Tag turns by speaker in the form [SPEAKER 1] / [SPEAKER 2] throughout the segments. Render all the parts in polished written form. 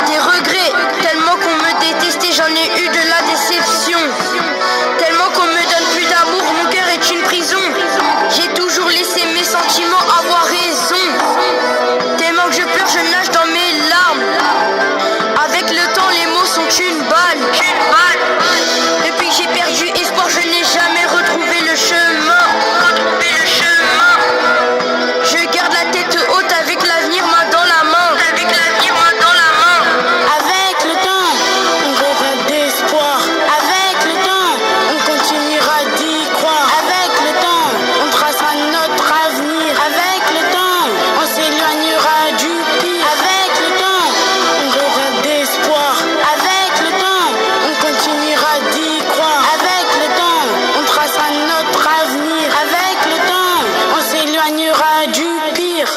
[SPEAKER 1] Des regrets, tellement qu'on me détestait, j'en ai eu de la déception. Tellement qu'on me donne plus d'amour, mon cœur est une prison. J'ai toujours laissé mes sentiments avoir raison. Tellement que je pleure, je nage dans mes larmes. Avec le temps, les mots sont une balle. Depuis que j'ai perdu espoir, je n'ai jamais retrouvé le chemin. Je garde la tête haute avec l'avenir main dans la main.
[SPEAKER 2] Avec le temps, on rêvera d'espoir. Avec le temps, on continuera d'y croire. Avec le temps, on tracera notre avenir. Avec le temps, on s'éloignera du pire. Avec le temps, on rêvera d'espoir. Avec le temps, on continuera d'y croire. Avec le temps, on tracera notre avenir. Avec le temps, on s'éloignera du pire.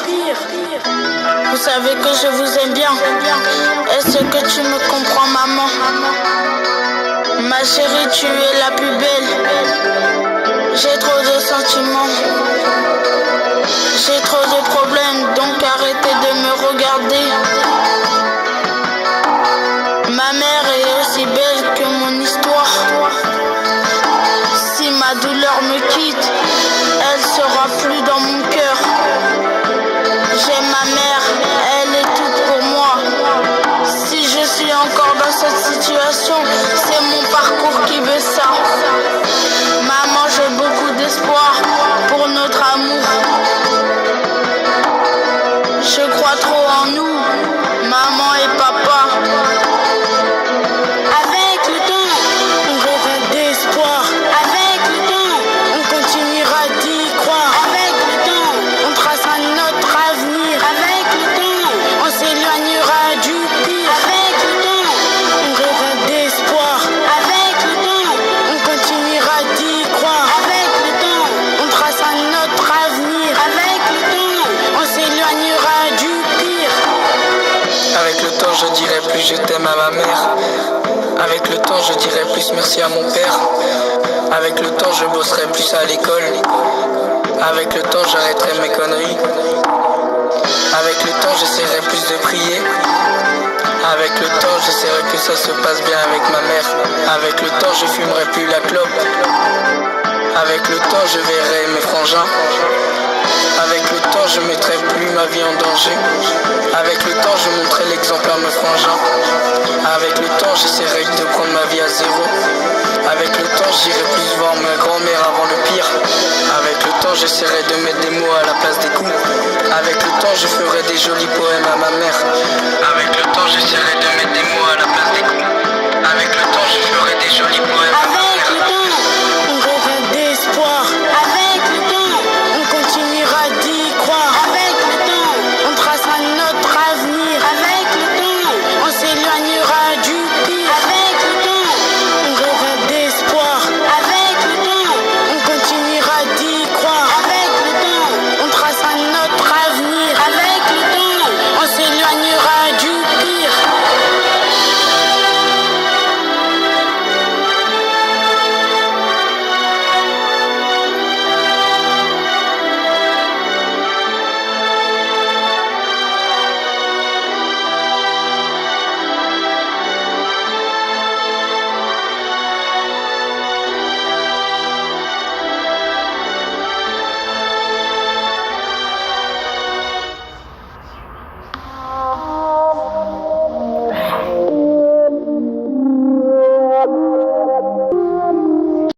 [SPEAKER 2] Vous savez que je vous aime bien. Est-ce que tu me comprends, maman? Ma chérie, tu es la plus belle. J'ai trop de sentiments. J'ai trop de problèmes, donc arrêtez de me regarder. Ma mère est aussi belle que mon histoire. Si ma douleur me quitte, elle sera plus dans mon cœur. J'aime ma mère, elle est toute pour moi. Si je suis encore dans cette situation, c'est mon parcours qui veut ça. Maman, j'ai beaucoup d'espoir pour notre amour. Je crois trop en nous, maman et papa. Avec le temps, on rêvera d'espoir. Avec le temps, on continuera d'y croire. Avec le temps, on tracera notre avenir. Avec le temps, on s'éloignera du pire. Avec le temps, on rêvera d'espoir. Avec le temps, on continuera d'y croire. Avec le temps, on tracera notre avenir. Avec le temps, on s'éloignera du pire.
[SPEAKER 3] Avec le temps, je dirai plus je t'aime à ma mère. Avec le temps, je dirai plus merci à mon père. Avec le temps, je bosserai plus à l'école. Avec le temps, j'arrêterai mes conneries. Avec le temps, j'essaierai plus de prier. Avec le temps, j'essaierai que ça se passe bien avec ma mère. Avec le temps, je fumerai plus la clope. Avec le temps, je verrai mes frangins. Avec le temps, je mettrai plus ma vie en danger. Avec le temps, je montrerai l'exemple à mes frangins. Avec le temps, j'essaierai de prendre ma vie à zéro. Avec le temps, j'irai plus voir ma grand-mère avant le pire. Avec le temps, j'essaierai de mettre des mots à la place des coups. Avec le temps, je ferai des jolis poèmes à ma mère. Avec le temps, j'essaierai de